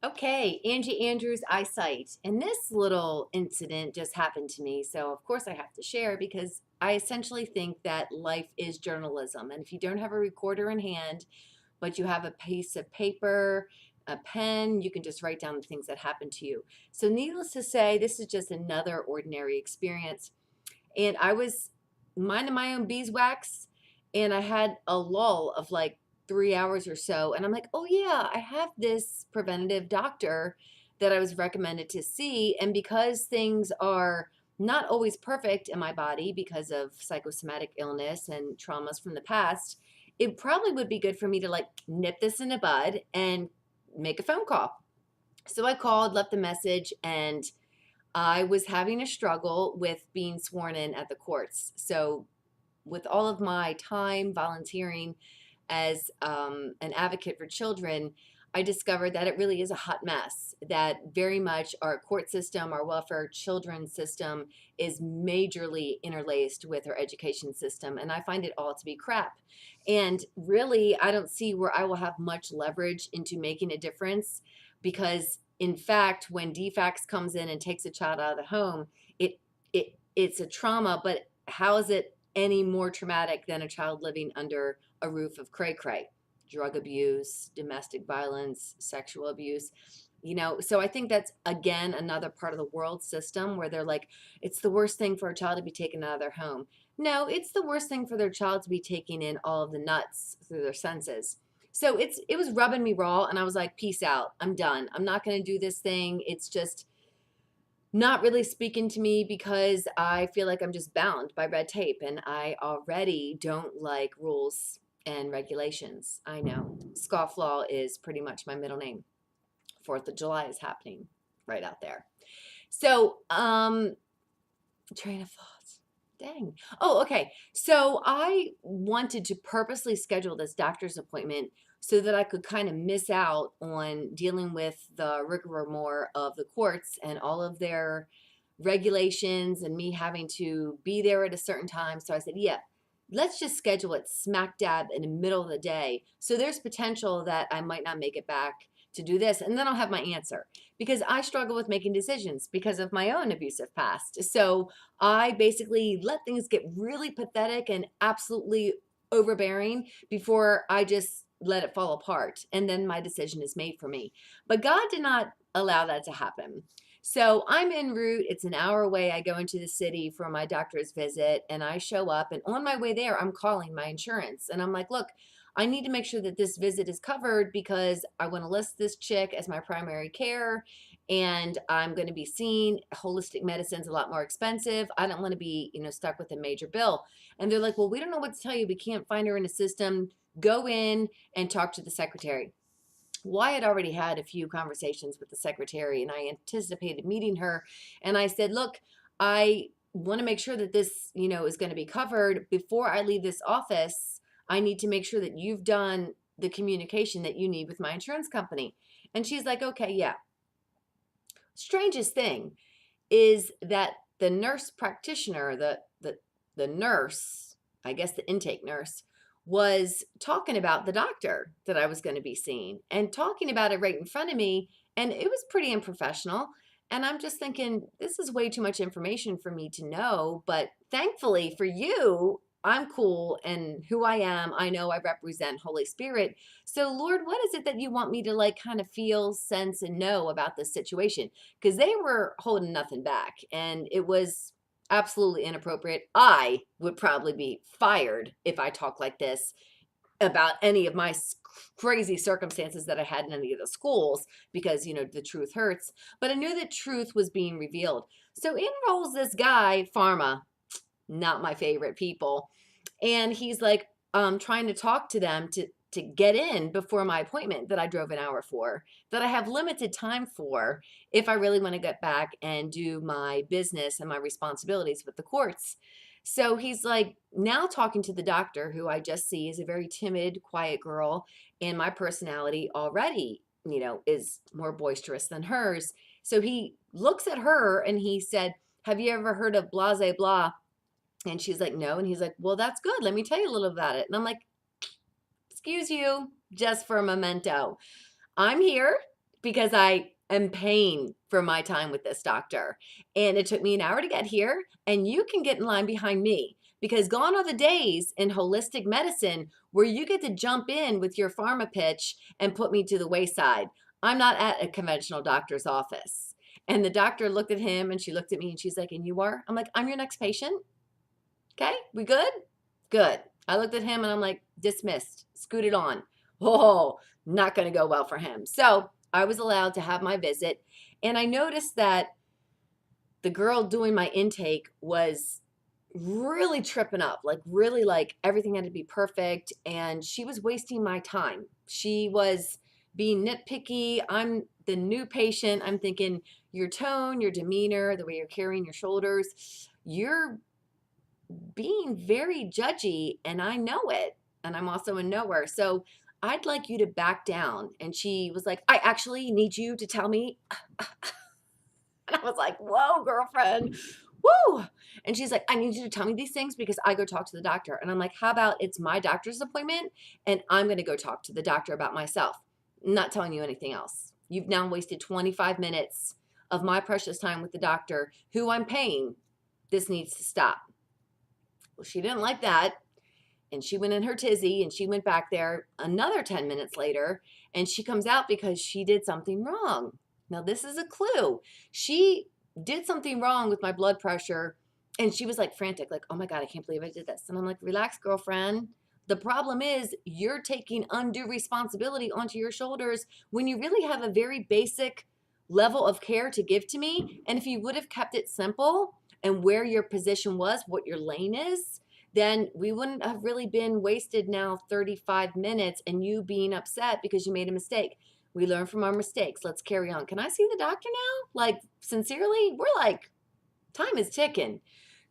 Okay, Angie Andrews Eyesight. And this little incident just happened to me. So, of course, I have to share because I essentially think that life is journalism. And if you don't have a recorder in hand, but you have a piece of paper, a pen, you can just write down the things that happen to you. So, needless to say, this is just another ordinary experience. And I was minding my own beeswax, and I had a lull of like 3 hours or so. And I'm like, oh, yeah, I have this preventative doctor that I was recommended to see. And because things are not always perfect in my body because of psychosomatic illness and traumas from the past, it probably would be good for me to like nip this in the bud and make a phone call. So I called, left a message, and I was having a struggle with being sworn in at the courts. So, with all of my time volunteering as an advocate for children, I discovered that it really is a hot mess. That very much our court system, our welfare children's system is majorly interlaced with our education system. And I find it all to be crap. And really, I don't see where I will have much leverage into making a difference because, in fact, when DFACS comes in and takes a child out of the home, it's a trauma, but how is it any more traumatic than a child living under a roof of cray cray? Drug abuse, domestic violence, sexual abuse. So I think that's again another part of the world system where they're like, it's the worst thing for a child to be taken out of their home. No, it's the worst thing for their child to be taking in all of the nuts through their senses. So it was rubbing me raw, and I was like, peace out. I'm done. I'm not going to do this thing. It's just not really speaking to me because I feel like I'm just bound by red tape, and I already don't like rules and regulations. I know. Scofflaw is pretty much my middle name. 4th of July is happening right out there. So, train of thought. Dang. Oh, okay. So I wanted to purposely schedule this doctor's appointment so that I could kind of miss out on dealing with the rigmarole of the courts and all of their regulations and me having to be there at a certain time. So I said, yeah, let's just schedule it smack dab in the middle of the day. So there's potential that I might not make it back to do this, and then I'll have my answer because I struggle with making decisions because of my own abusive past. So I basically let things get really pathetic and absolutely overbearing before I just let it fall apart. And then my decision is made for me. But God did not allow that to happen. So I'm en route. It's an hour away. I go into the city for my doctor's visit and I show up. And on my way there, I'm calling my insurance. And I'm like, look, I need to make sure that this visit is covered because I want to list this chick as my primary care, and I'm going to be seeing holistic medicine's a lot more expensive. I don't want to be, stuck with a major bill. And they're like, well, we don't know what to tell you. We can't find her in the system. Go in and talk to the secretary. Well, I had already had a few conversations with the secretary and I anticipated meeting her. And I said, look, I want to make sure that this, is going to be covered before I leave this office. I need to make sure that you've done the communication that you need with my insurance company. And she's like, okay, yeah. Strangest thing is that the nurse practitioner, the nurse, I guess the intake nurse, was talking about the doctor that I was going to be seeing and talking about it right in front of me. And it was pretty unprofessional. And I'm just thinking, this is way too much information for me to know. But thankfully for you, I'm cool and who I am. I know I represent Holy Spirit. So, Lord, what is it that you want me to like kind of feel, sense, and know about this situation? Because they were holding nothing back and it was absolutely inappropriate. I would probably be fired if I talk like this about any of my crazy circumstances that I had in any of the schools because, the truth hurts. But I knew that truth was being revealed. So in rolls this guy, Pharma, not my favorite people. And he's like trying to talk to them to get in before my appointment that I drove an hour for, that I have limited time for if I really want to get back and do my business and my responsibilities with the courts. So he's like now talking to the doctor, who I just see is a very timid, quiet girl, and my personality already, is more boisterous than hers. So he looks at her and he said, have you ever heard of blase blah? And she's like, no. And he's like, well, that's good. Let me tell you a little about it. And I'm like, excuse you, just for a memento. I'm here. because I am paying for my time with this doctor. And it took me an hour to get here, and you can get in line behind me because gone are the days in holistic medicine where you get to jump in with your pharma pitch and put me to the wayside. I'm not at a conventional doctor's office. And the doctor looked at him and she looked at me and she's like, and you are? I'm like, I'm your next patient. Okay, we good? Good. I looked at him and I'm like, dismissed, scooted on. Oh, not going to go well for him. So I was allowed to have my visit. And I noticed that the girl doing my intake was really tripping up, like really like everything had to be perfect. And she was wasting my time. She was being nitpicky. I'm the new patient. I'm thinking your tone, your demeanor, the way you're carrying your shoulders, you're being very judgy, and I know it, and I'm also a knower. So I'd like you to back down. And she was like, I actually need you to tell me. And I was like, whoa, girlfriend. Woo. And she's like, I need you to tell me these things because I go talk to the doctor. And I'm like, how about it's my doctor's appointment and I'm going to go talk to the doctor about myself. I'm not telling you anything else. You've now wasted 25 minutes of my precious time with the doctor who I'm paying. This needs to stop. Well, she didn't like that. And she went in her tizzy and she went back there another 10 minutes later and she comes out because she did something wrong. Now, this is a clue. She did something wrong with my blood pressure and she was like frantic, like, oh my God, I can't believe I did this. And I'm like, relax, girlfriend. The problem is you're taking undue responsibility onto your shoulders when you really have a very basic level of care to give to me. And if you would have kept it simple and where your position was, what your lane is, then we wouldn't have really been wasted now 35 minutes and you being upset because you made a mistake. We learn from our mistakes. Let's carry on. Can I see the doctor now? Like, sincerely, we're like, time is ticking.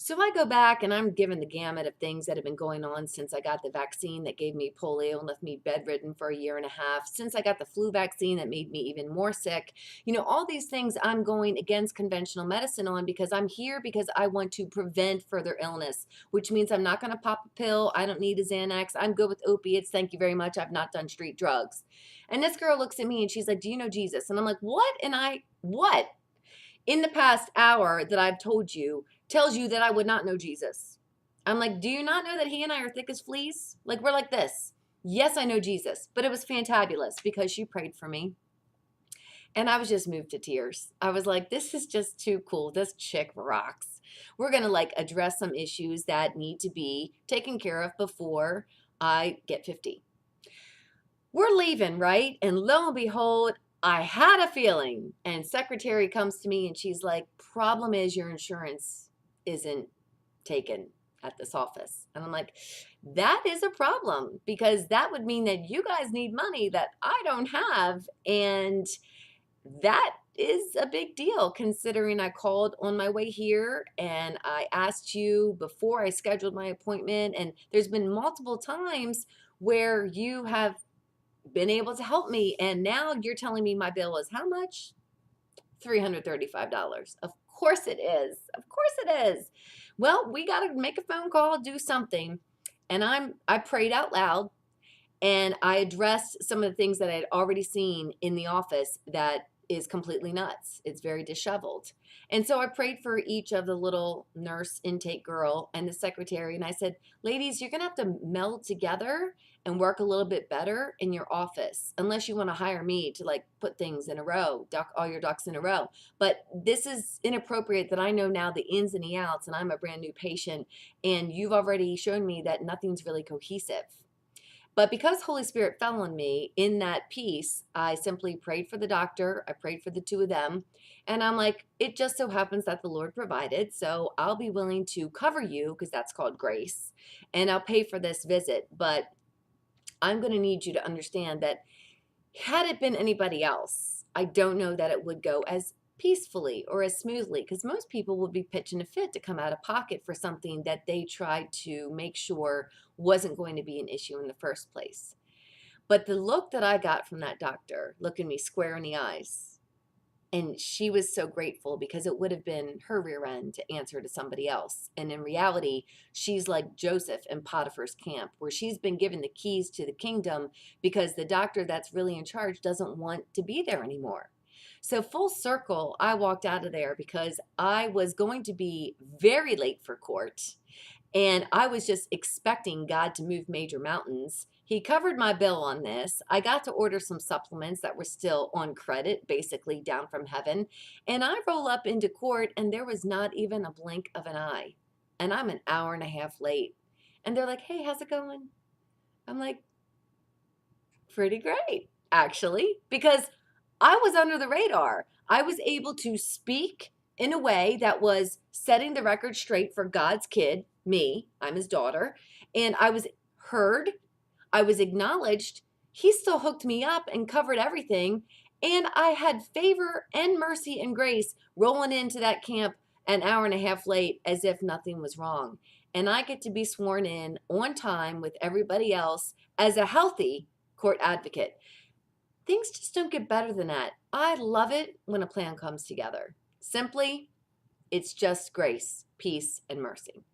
So I go back and I'm given the gamut of things that have been going on since I got the vaccine that gave me polio and left me bedridden for a year and a half, since I got the flu vaccine that made me even more sick. You know, all these things I'm going against conventional medicine on because I'm here because I want to prevent further illness, which means I'm not going to pop a pill. I don't need a Xanax. I'm good with opiates. Thank you very much. I've not done street drugs. And this girl looks at me and she's like, do you know Jesus? And I'm like, what? And what? In the past hour that I've told you tells you that I would not know Jesus. I'm like, do you not know that he and I are thick as fleas? Like, we're like this. Yes, I know Jesus, but it was fantabulous because she prayed for me. And I was just moved to tears. I was like, this is just too cool. This chick rocks. We're going to like address some issues that need to be taken care of before I get 50. We're leaving, right? And lo and behold, I had a feeling. And secretary comes to me and she's like, problem is your insurance isn't taken at this office. And I'm like, that is a problem because that would mean that you guys need money that I don't have. And that is a big deal considering I called on my way here and I asked you before I scheduled my appointment. And there's been multiple times where you have been able to help me. And now you're telling me my bill is how much? $335. Of course it is. Of course it is. Well, we got to make a phone call, do something. And I prayed out loud and I addressed some of the things that I had already seen in the office that is completely nuts. It's very disheveled. And so I prayed for each of the little nurse intake girl and the secretary. And I said, ladies, you're going to have to meld together and work a little bit better in your office, unless you want to hire me to like put things in a row, all your ducks in a row. But this is inappropriate that I know now the ins and the outs and I'm a brand new patient and you've already shown me that nothing's really cohesive. But because Holy Spirit fell on me in that piece, I simply prayed for the doctor. I prayed for the two of them. And I'm like, it just so happens that the Lord provided. So I'll be willing to cover you because that's called grace. And I'll pay for this visit. But I'm going to need you to understand that had it been anybody else, I don't know that it would go as peacefully or as smoothly because most people would be pitching a fit to come out of pocket for something that they tried to make sure wasn't going to be an issue in the first place. But the look that I got from that doctor, looking me square in the eyes, And she was so grateful because it would have been her rear end to answer to somebody else. And in reality, she's like Joseph in Potiphar's camp, where she's been given the keys to the kingdom because the doctor that's really in charge doesn't want to be there anymore. So, full circle, I walked out of there because I was going to be very late for court. And I was just expecting God to move major mountains. He covered my bill on this. I got to order some supplements that were still on credit, basically down from heaven. And I roll up into court, and there was not even a blink of an eye. And I'm an hour and a half late. And they're like, hey, how's it going? I'm like, pretty great, actually, because I was under the radar. I was able to speak in a way that was setting the record straight for God's kid, me. I'm his daughter. And I was heard. I was acknowledged. He still hooked me up and covered everything. And I had favor and mercy and grace rolling into that camp an hour and a half late as if nothing was wrong. And I get to be sworn in on time with everybody else as a healthy court advocate. Things just don't get better than that. I love it when a plan comes together. Simply, it's just grace, peace, and mercy.